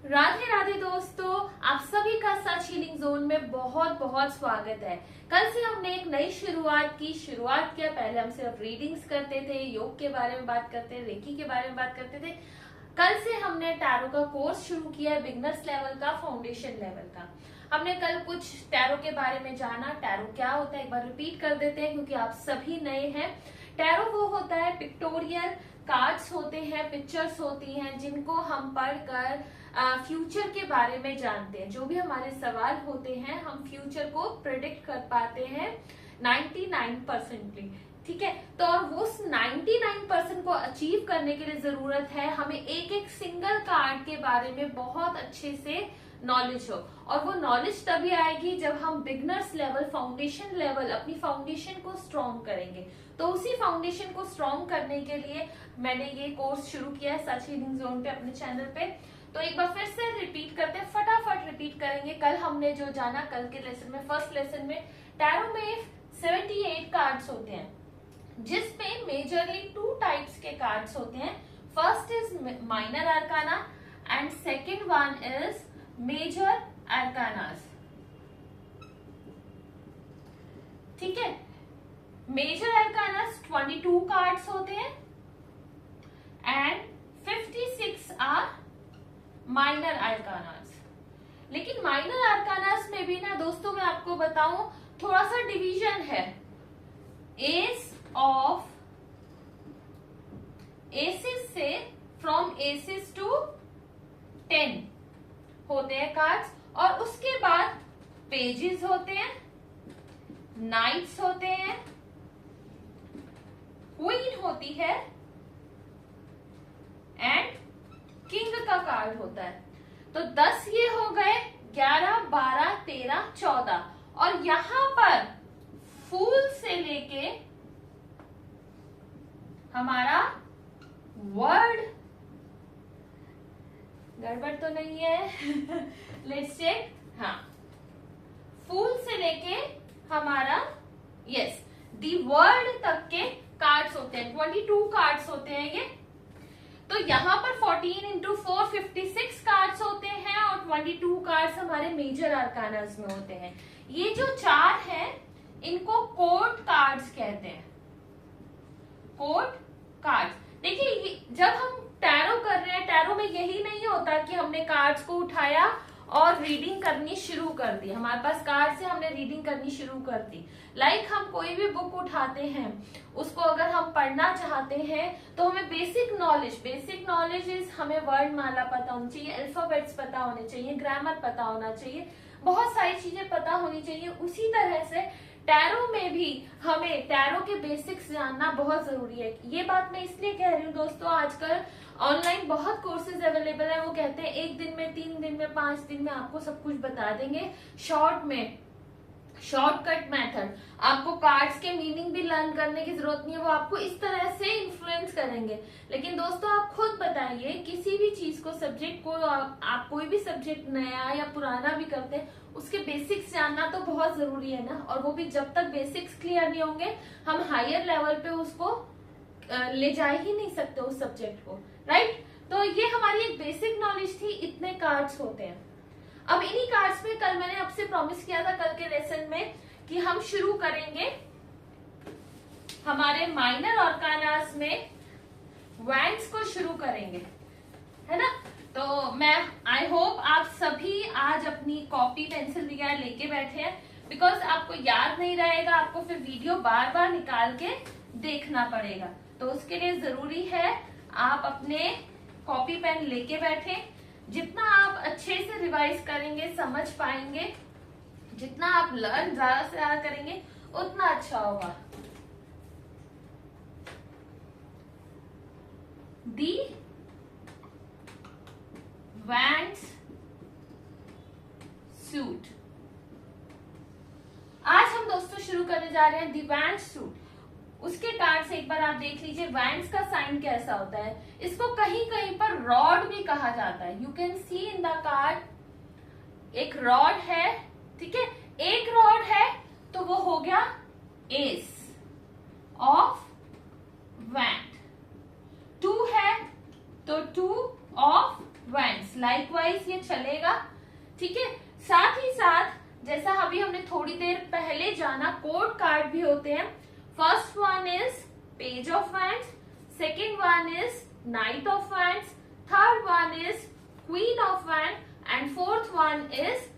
राधे राधे दोस्तों, आप सभी का सच हीलिंग जोन में बहुत बहुत स्वागत है। कल से हमने एक नई शुरुआत किया। पहले हम सिर्फ रीडिंग्स करते थे, योग के बारे में बात करते थे, रेकी के बारे में बात करते थे। कल से हमने टैरो का कोर्स शुरू किया है, बिगनर्स लेवल का, फाउंडेशन लेवल का। हमने कल कुछ टैरो के बारे में जाना। टैरो क्या होता है एक बार रिपीट कर देते हैं क्योंकि आप सभी नए हैं। टैरो वो होता है, पिक्टोरियल कार्ड्स होते हैं, पिक्चर्स होती हैं जिनको हम पढ़कर फ्यूचर के बारे में जानते हैं। जो भी हमारे सवाल होते हैं हम फ्यूचर को प्रेडिक्ट कर पाते हैं 99%। ठीक है, तो और वो 99% को अचीव करने के लिए जरूरत है हमें एक एक सिंगल कार्ड के बारे में बहुत अच्छे से नॉलेज हो। और वो नॉलेज तभी आएगी जब हम बिगनर्स लेवल, फाउंडेशन लेवल, अपनी फाउंडेशन को स्ट्रॉन्ग करेंगे। तो उसी फाउंडेशन को स्ट्रॉन्ग करने के लिए मैंने ये कोर्स शुरू किया है सच हीलिंग जोन पे, अपने चैनल पे। तो एक बार फिर से रिपीट करते हैं, फटाफट रिपीट करेंगे। कल हमने जो जाना, कल के लेसन में, फर्स्ट लेसन में, टैरो में 78 कार्ड्स होते हैं जिसमें मेजरली 2 टाइप्स के कार्ड्स होते हैं। First is minor arcana and second one is major arcanas. ठीक है, मेजर आर्कानास 22 कार्ड्स होते हैं एंड 56 आर माइनर आर्कानास। लेकिन माइनर आर्कानास में भी ना दोस्तों, मैं आपको बताऊं, थोड़ा सा डिवीजन है। एस ऑफ एसिस से, फ्रॉम एसिस टू 10 होते हैं कार्ड्स, और उसके बाद पेजेस होते हैं, नाइट्स होते हैं, क्वीन होती है एंड किंग का कार्ड होता है। तो 10 ये हो गए, 11, 12, 13, 14। और यहां पर फूल से लेके हमारा वर्ड, गड़बड़ तो नहीं है लेट्स चेक। हाँ, फूल से लेके हमारा यस दी वर्ड तक के कार्ड्स होते हैं। 22 कार्ड्स होते हैं ये। तो यहाँ पर 14 इंटू 4 56 कार्ड्स होते हैं और 22 कार्ड्स हमारे मेजर आर्कानास में होते हैं। ये जो 4 हैं इनको कोर्ट कार्ड्स कहते हैं। Court cards. देखिए, जब हम टैरो कर रहे हैं, टैरो में यही नहीं होता कि हमने कार्ड्स को उठाया और रीडिंग करनी शुरू कर दी। हमारे पास कार्ड से हमने रीडिंग करनी शुरू कर दी। लाइक हम कोई भी बुक उठाते हैं, उसको अगर हम पढ़ना चाहते हैं तो हमें बेसिक नॉलेज इज, हमें वर्ड माला पता होनी चाहिए, अल्फाबेट्स पता होने चाहिए, ग्रामर पता होना चाहिए, बहुत सारी चीजें पता होनी चाहिए। उसी तरह से टैरो में भी हमें टैरो के बेसिक्स जानना बहुत जरूरी है। ये बात मैं इसलिए कह रही हूँ दोस्तों, आजकल ऑनलाइन बहुत कोर्सेज अवेलेबल है। वो कहते हैं 1 दिन में, 3 दिन में, 5 दिन में आपको सब कुछ बता देंगे, शॉर्ट में, शॉर्टकट मेथड। आपको कार्ड्स के मीनिंग भी लर्न करने की जरूरत नहीं है, वो आपको इस तरह से इन्फ्लुएंस करेंगे। लेकिन दोस्तों आप खुद बताइए, किसी भी चीज को, सब्जेक्ट को, आप कोई भी सब्जेक्ट नया या पुराना भी करते हैं, उसके बेसिक्स जानना तो बहुत जरूरी है ना। और वो भी जब तक बेसिक्स क्लियर नहीं होंगे हम हायर लेवल पे उसको ले जा ही नहीं सकते उस सब्जेक्ट को, राइट। तो ये हमारी एक बेसिक नॉलेज थी। इतने कार्ड्स होते हैं। अब इन्हीं कार्ड्स में कल मैंने आपसे प्रॉमिस किया था कल के लेसन में कि हम शुरू करेंगे हमारे माइनर आर्कानास में, वैंड्स को शुरू करेंगे, है ना। तो मैं आई होप आप सभी आज अपनी कॉपी पेंसिल वगैरह लेके बैठे हैं, बिकॉज आपको याद नहीं रहेगा, आपको फिर वीडियो बार बार निकाल के देखना पड़ेगा। तो उसके लिए जरूरी है आप अपने कॉपी पेन लेके बैठे। जितना आप अच्छे से रिवाइज करेंगे, समझ पाएंगे, जितना आप लर्न ज्यादा से ज्यादा करेंगे उतना अच्छा होगा। दी वैंड्स सूट। आज हम दोस्तों शुरू करने जा रहे हैं दी वैंड्स सूट। उसके कार्ड से एक बार आप देख लीजिए वैंड्स का साइन कैसा होता है। इसको कहीं कहीं पर रॉड भी कहा जाता है। You can see in the card एक रॉड है, ठीक है। एक रॉड है तो वो हो गया एस ऑफ वैंड। 2 है तो 2 ऑफ वैंड्स। लाइकवाइज ये चलेगा, ठीक है। साथ ही साथ जैसा अभी हमने थोड़ी देर पहले जाना, कोड कार्ड भी होते हैं। First one is page of wands, second one is night of wands, third one is queen of wand and fourth one is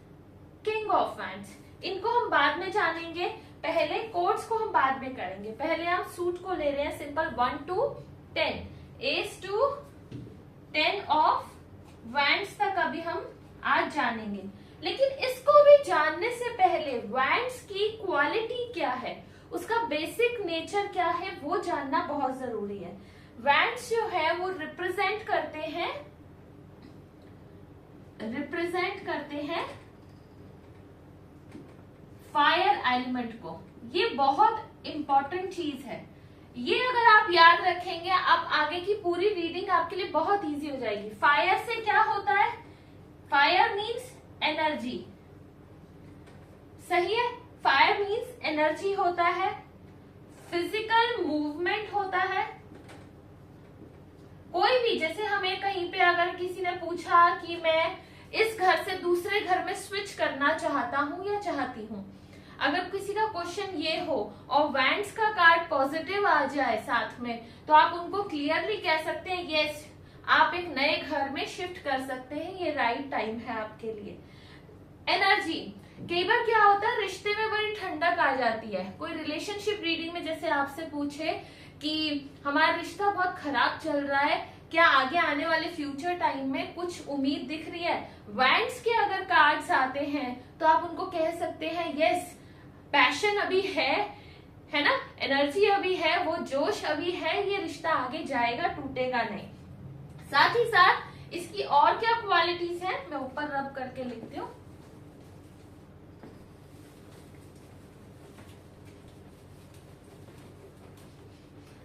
king of wands. इनको हम बाद में जानेंगे, पहले कोड्स को हम बाद में करेंगे। पहले हम सूट को ले रहे हैं simple 1 to 10, ace to 10 of wands तक अभी हम आज जानेंगे। लेकिन इसको भी जानने से पहले वैंड्स की क्वालिटी क्या है, उसका बेसिक नेचर क्या है, वो जानना बहुत जरूरी है। वैंड्स जो है वो रिप्रेजेंट करते हैं फायर एलिमेंट को। ये बहुत इंपॉर्टेंट चीज है, ये अगर आप याद रखेंगे आप आगे की पूरी रीडिंग आपके लिए बहुत इजी हो जाएगी। फायर से क्या होता है, फायर मीन्स एनर्जी, सही है। फायर मीन्स एनर्जी होता है, फिजिकल मूवमेंट होता है। कोई भी, जैसे हमें कहीं पे अगर किसी ने पूछा कि मैं इस घर से दूसरे घर में स्विच करना चाहता हूं या चाहती हूं, अगर किसी का क्वेश्चन ये हो और वैंड्स का कार्ड पॉजिटिव आ जाए साथ में, तो आप उनको क्लियरली कह सकते हैं यस, आप एक नए घर में शिफ्ट कर सकते हैं, ये राइट टाइम है आपके लिए। एनर्जी, कई बार क्या होता है रिश्ते में बड़ी ठंडक आ जाती है। कोई रिलेशनशिप रीडिंग में जैसे आपसे पूछे कि हमारा रिश्ता बहुत खराब चल रहा है, क्या आगे आने वाले फ्यूचर टाइम में कुछ उम्मीद दिख रही है, वैंड्स के अगर कार्ड्स आते हैं तो आप उनको कह सकते हैं यस, पैशन अभी है ना, एनर्जी अभी है, वो जोश अभी है, ये रिश्ता आगे जाएगा, टूटेगा नहीं। साथ ही साथ इसकी और क्या क्वालिटीज हैं, मैं ऊपर रब करके लिखती हूँ।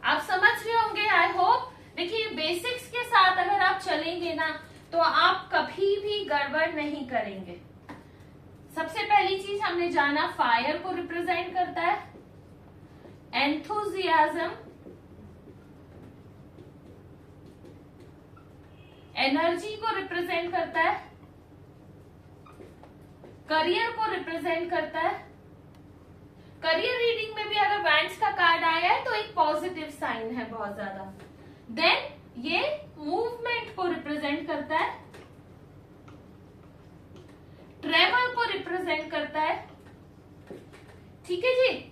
आप समझ रहे होंगे आई होप। देखिए बेसिक्स के साथ अगर आप चलेंगे ना तो आप कभी भी गड़बड़ नहीं करेंगे। सबसे पहली चीज हमने जाना, फायर को रिप्रेजेंट करता है एंथुजियाज्म, एनर्जी को रिप्रेजेंट करता है, करियर को रिप्रेजेंट करता है। करियर रीडिंग में भी अगर वैंड्स का कार्ड आया है तो एक पॉजिटिव साइन है बहुत ज्यादा। देन ये मूवमेंट को रिप्रेजेंट करता है, ट्रेवल को रिप्रेजेंट करता है, ठीक है जी।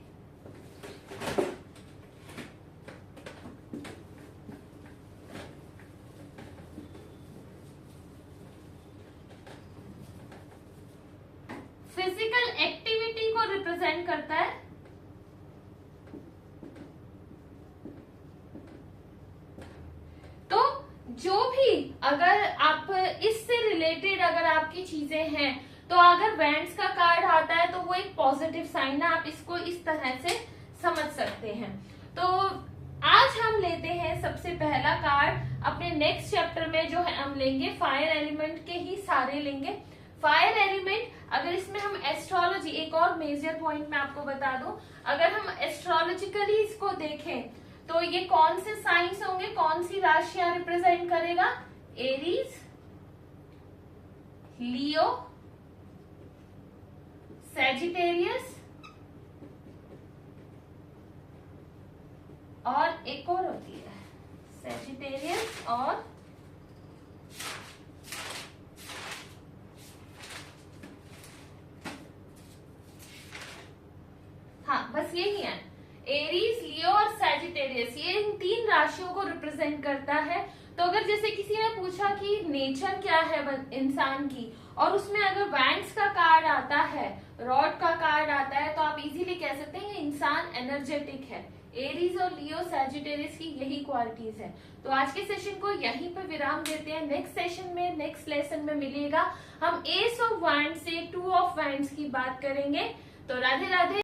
फिजिकल एक्टिविटी को रिप्रेजेंट करता है, तो जो भी अगर आप इससे रिलेटेड अगर आपकी चीजें हैं तो अगर वैंड्स का कार्ड आता है तो वो एक पॉजिटिव साइन है, आप इसको इस तरह से समझ सकते हैं। तो आज हम लेते हैं सबसे पहला कार्ड अपने नेक्स्ट चैप्टर में, जो है हम लेंगे फायर एलिमेंट के ही सारे लेंगे। फायर एलिमेंट, अगर इसमें हम एस्ट्रोलॉजी, एक और मेजर पॉइंट मैं आपको बता दूं, अगर हम एस्ट्रोलॉजिकली इसको देखें तो ये कौन से साइंस होंगे, कौन सी राशियां रिप्रेजेंट करेगा, एरीज, लियो, सैजिटेरियस और एक और होती है सैजिटेरियस और बस यही है, एरीज, लियो और सैजिटेरियस, ये इन तीन राशियों को रिप्रेजेंट करता है। तो अगर जैसे किसी ने पूछा कि नेचर क्या है इंसान की, और उसमें अगर वैंड्स का कार्ड आता है, रॉड का कार्ड आता है, तो आप इजीली कह सकते हैं ये इंसान एनर्जेटिक है। एरीज और लियो सैजिटेरियस की यही क्वालिटीज है। तो आज के सेशन को यहीं पर विराम देते हैं। नेक्स्ट सेशन में, नेक्स्ट लेसन में मिलेगा, हम एस ऑफ वैंड्स से 2 ऑफ वैंड्स की बात करेंगे। तो राधे राधे।